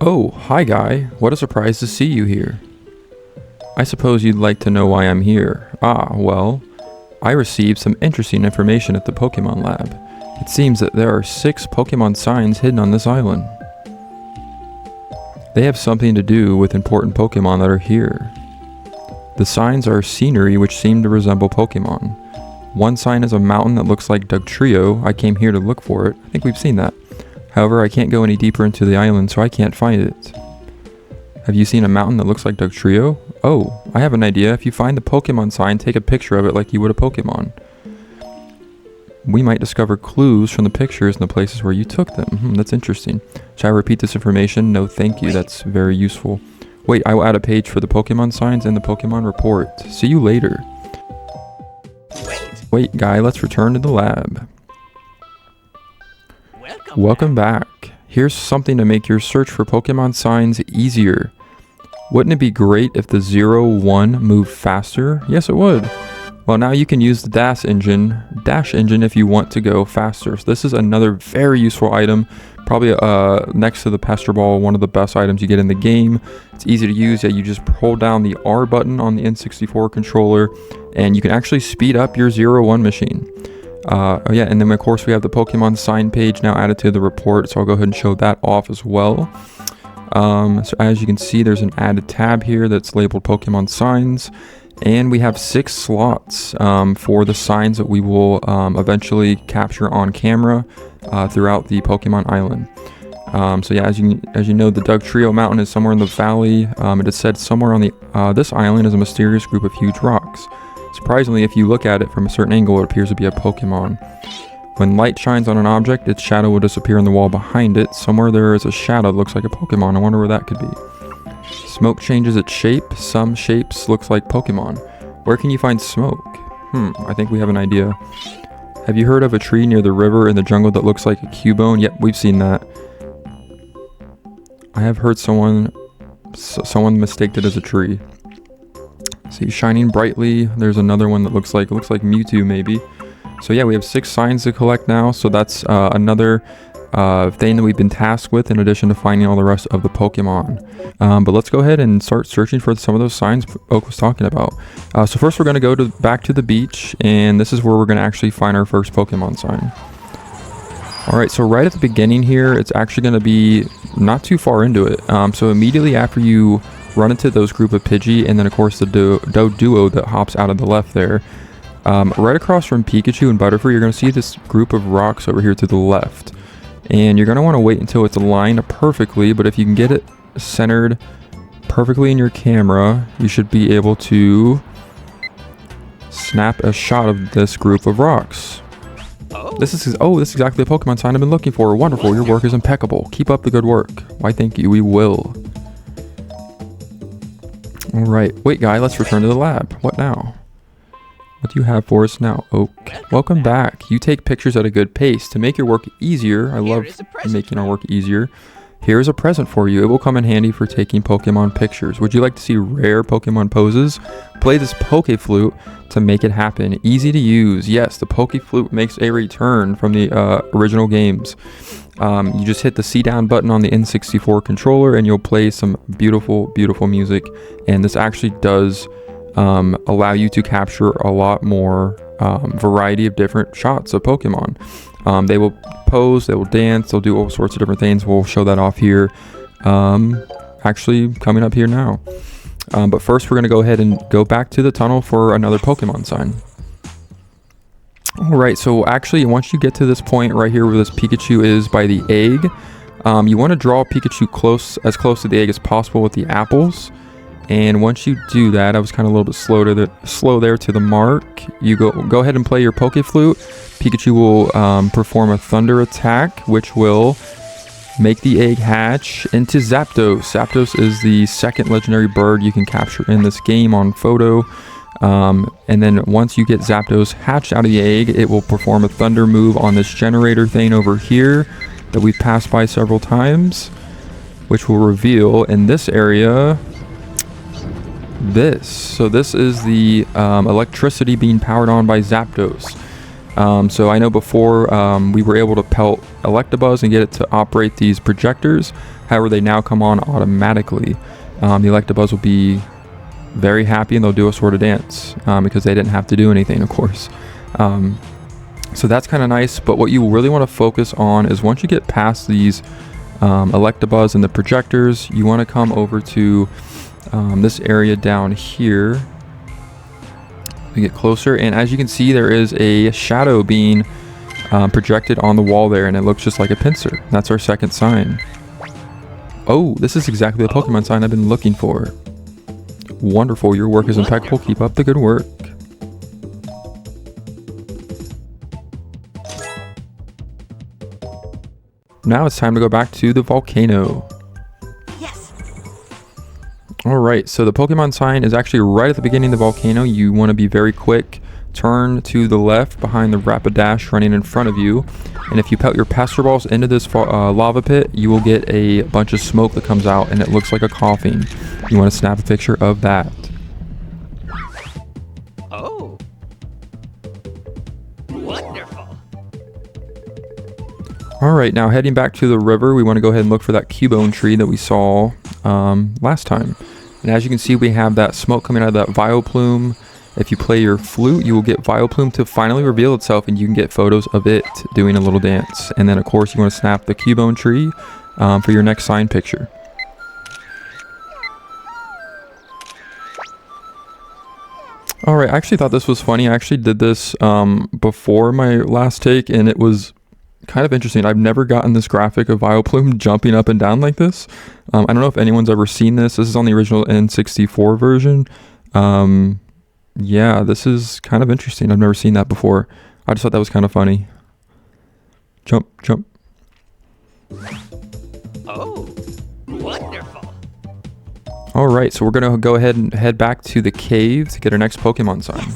Oh, hi guy. What a surprise to see you here. I suppose you'd like to know why I'm here. Ah, well, I received some interesting information at the Pokémon lab. It seems that there are 6 Pokémon signs hidden on this island. They have something to do with important Pokémon that are here. The signs are scenery which seem to resemble Pokémon. One sign is a mountain that looks like Dugtrio. I came here to look for it. I think we've seen that. However, I can't go any deeper into the island, so I can't find it. Have you seen a mountain that looks like Dugtrio? Oh, I have an idea. If you find the Pokemon sign, take a picture of it like you would a Pokemon. We might discover clues from the pictures and the places where you took them. That's interesting. Shall I repeat this information? No, thank you. That's very useful. Wait, I will add a page for the Pokemon signs and the Pokemon report. See you later. Wait, guy, let's return to the lab. Welcome back. Here's something to make your search for Pokemon signs easier. Wouldn't it be great if the 0-1 moved faster? Yes, it would. Well, now you can use the dash engine if you want to go faster. So this is another very useful item. Probably next to the Pester Ball, one of the best items you get in the game. It's easy to use. Yeah, you just hold down the R button on the N64 controller, and you can actually speed up your 0-1 machine. Oh yeah, and then of course we have the Pokemon sign page now added to the report, so I'll go ahead and show that off as well. So as you can see, there's an added tab here that's labeled Pokemon signs, and we have 6 slots for the signs that we will eventually capture on camera throughout the Pokemon Island. So yeah, as you know, the Dugtrio Mountain is somewhere in the valley. It is said somewhere on the this island is a mysterious group of huge rocks. Surprisingly, if you look at it from a certain angle, it appears to be a Pokemon. When light shines on an object, its shadow will disappear on the wall behind it. Somewhere there is a shadow that looks like a Pokemon. I wonder where that could be. Smoke changes its shape. Some shapes looks like Pokemon. Where can you find smoke? I think we have an idea. Have you heard of a tree near the river in the jungle that looks like a Cubone? Yep, we've seen that. I have heard someone mistaked it as a tree. See, shining brightly. There's another one that looks like Mewtwo maybe. So yeah, we have 6 signs to collect now. So that's another thing that we've been tasked with in addition to finding all the rest of the Pokemon. But let's go ahead and start searching for some of those signs Oak was talking about. So first we're going to go back to the beach, and this is where we're going to actually find our first Pokemon sign. Alright, so right at the beginning here, it's actually going to be not too far into it. So immediately after you run into those group of Pidgey, and then of course the Doduo that hops out of the left there. Right across from Pikachu and Butterfree, you're going to see this group of rocks over here to the left. And you're going to want to wait until it's aligned perfectly, but if you can get it centered perfectly in your camera, you should be able to snap a shot of this group of rocks. This is exactly the Pokemon sign I've been looking for. Wonderful, your work is impeccable. Keep up the good work. Why, thank you, we will. Alright, wait guy, let's return to the lab. What now? What do you have for us now, Oak? Welcome back. You take pictures at a good pace. To make your work easier, I love making our work easier. Here's a present for you. It will come in handy for taking Pokemon pictures. Would you like to see rare Pokemon poses? Play this Poke Flute to make it happen. Easy to use. Yes, the Poke Flute makes a return from the original games. You just hit the C down button on the N64 controller and you'll play some beautiful, beautiful music. And this actually does allow you to capture a lot more variety of different shots of Pokemon. They will pose, they will dance, they'll do all sorts of different things. We'll show that off here. Actually coming up here now. But first we're going to go ahead and go back to the tunnel for another Pokemon sign. Alright, so actually once you get to this point right here where this Pikachu is by the egg, you want to draw Pikachu as close to the egg as possible with the apples. And once you do that, I was kind of a little bit slow there to the mark. You go ahead and play your Poke Flute. Pikachu will perform a Thunder attack, which will make the egg hatch into Zapdos. Zapdos is the second legendary bird you can capture in this game on photo. And then once you get Zapdos hatched out of the egg, it will perform a Thunder move on this generator thing over here that we've passed by several times, which will reveal in this area this. So this is the electricity being powered on by Zapdos. So I know before we were able to pelt Electabuzz and get it to operate these projectors. However, they now come on automatically. The Electabuzz will be very happy and they'll do a sort of dance because they didn't have to do anything, of course. So that's kind of nice, but what you really want to focus on is once you get past these Electabuzz and the projectors, you want to come over to this area down here. We get closer, and as you can see, there is a shadow being projected on the wall there, and it looks just like a pincer. That's our second sign. Oh, this is exactly the Pokemon sign I've been looking for. Wonderful, your work is impeccable. Keep up the good work. Now it's time to go back to the volcano. Yes. Alright, so the Pokemon sign is actually right at the beginning of the volcano. You want to be very quick. Turn to the left behind the Rapidash running in front of you. And if you pelt your Pester Balls into this lava pit, you will get a bunch of smoke that comes out and it looks like a coughing. You want to snap a picture of that. Oh. Wonderful. Alright, now heading back to the river, we want to go ahead and look for that Cubone tree that we saw last time. And as you can see, we have that smoke coming out of that Vileplume. If you play your flute, you will get Vileplume to finally reveal itself and you can get photos of it doing a little dance. And then of course you want to snap the Cubone tree for your next sign picture. Alright, I actually thought this was funny. I actually did this before my last take and it was kind of interesting. I've never gotten this graphic of Vileplume jumping up and down like this. I don't know if anyone's ever seen this. This is on the original N64 version. Yeah, this is kind of interesting. I've never seen that before. I just thought that was kind of funny. Jump, jump. Oh, wonderful. Alright, so we're going to go ahead and head back to the cave to get our next Pokemon sign.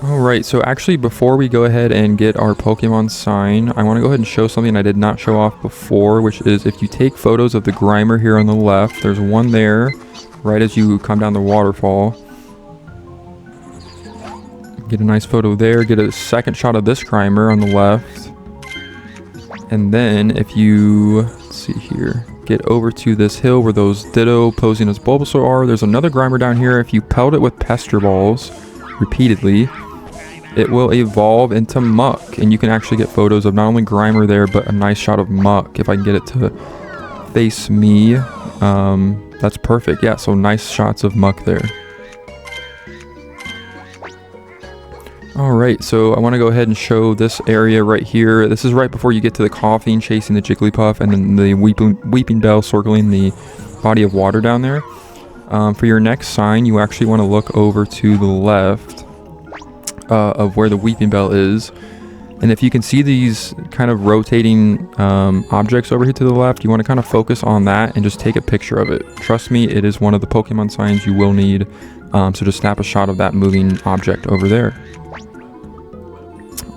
Alright, so actually before we go ahead and get our Pokemon sign, I want to go ahead and show something I did not show off before, which is if you take photos of the Grimer here on the left, there's one there right as you come down the waterfall. Get a nice photo there, get a second shot of this Grimer on the left. And then if you, let's see here, get over to this hill where those Ditto posing as Bulbasaur are, there's another Grimer down here. If you pelt it with Pester Balls repeatedly, it will evolve into Muck, and you can actually get photos of not only Grimer there, but a nice shot of Muck. If I can get it to face me, that's perfect. Yeah, so nice shots of Muck there. Alright, so I want to go ahead and show this area right here. This is right before you get to the Coughing chasing the Jigglypuff, and then the Weeping Bell circling the body of water down there. For your next sign, you actually want to look over to the left of where the Weeping Bell is. And if you can see these kind of rotating objects over here to the left, you want to kind of focus on that and just take a picture of it. Trust me, it is one of the Pokemon signs you will need. So just snap a shot of that moving object over there.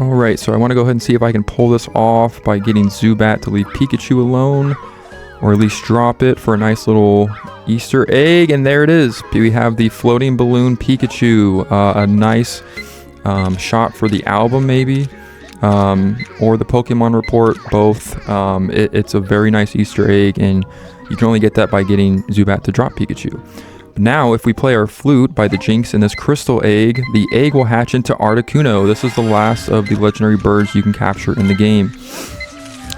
Alright, so I want to go ahead and see if I can pull this off by getting Zubat to leave Pikachu alone. Or at least drop it for a nice little Easter egg. And there it is. We have the floating balloon Pikachu. A nice shot for the album maybe. Or the Pokemon report, both. It's a very nice Easter egg, and you can only get that by getting Zubat to drop Pikachu. Now, if we play our flute by the Jinx in this crystal egg, the egg will hatch into Articuno. This is the last of the legendary birds you can capture in the game.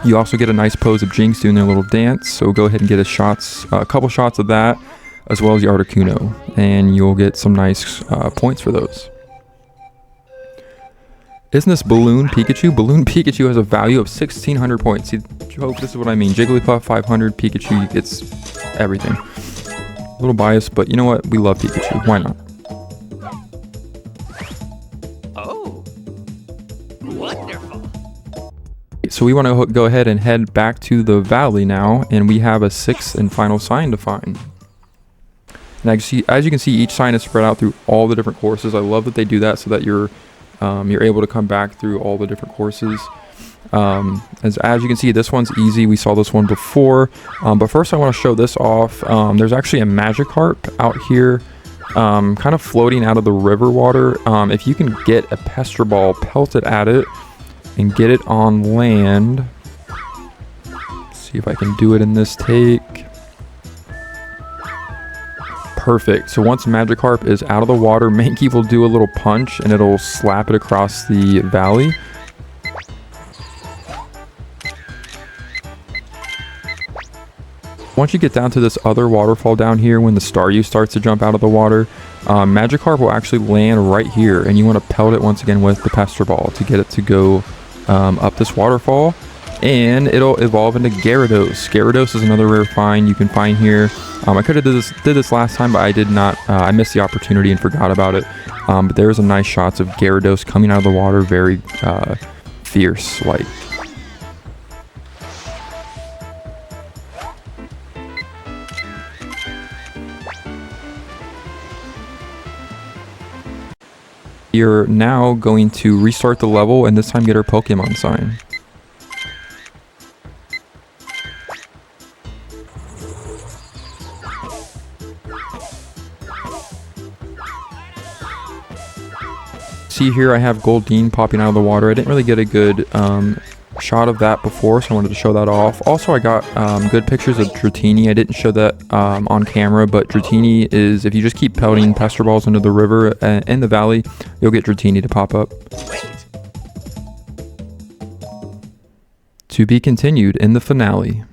You also get a nice pose of Jinx doing their little dance, so go ahead and get a couple shots of that, as well as the Articuno, and you'll get some nice points for those. Isn't this Balloon Pikachu? Balloon Pikachu has a value of 1,600 points. See, hope this is what I mean. Jigglypuff 500, Pikachu gets everything. A little biased, but you know what? We love Pikachu. Why not? Oh, wonderful. So we want to go ahead and head back to the valley now, and we have a sixth and final sign to find. And as you can see, each sign is spread out through all the different courses. I love that they do that so that you're able to come back through all the different courses. As you can see, this one's easy. We saw this one before, but first I want to show this off. There's actually a Magikarp out here kind of floating out of the river water. If you can get a pester ball, pelt it at it, and get it on land. Let's see if I can do it in this take. Perfect. So once Magikarp is out of the water, Mankey will do a little punch and it'll slap it across the valley. Once you get down to this other waterfall down here, when the Staryu starts to jump out of the water, Magikarp will actually land right here, and you want to pelt it once again with the Pester Ball to get it to go up this waterfall, and it'll evolve into Gyarados. Gyarados is another rare find you can find here. I could have did this last time, but I did not. I missed the opportunity and forgot about it. But there's a nice shots of Gyarados coming out of the water, very fierce like. You're now going to restart the level and this time get our Pokemon sign. See here I have Goldeen popping out of the water. I didn't really get a good shot of that before, so I wanted to show that off. Also, I got good pictures of Dratini. I didn't show that on camera, but Dratini is, if you just keep pelting Pester Balls into the river in the valley, you'll get Dratini to pop up. Wait. To be continued in the finale.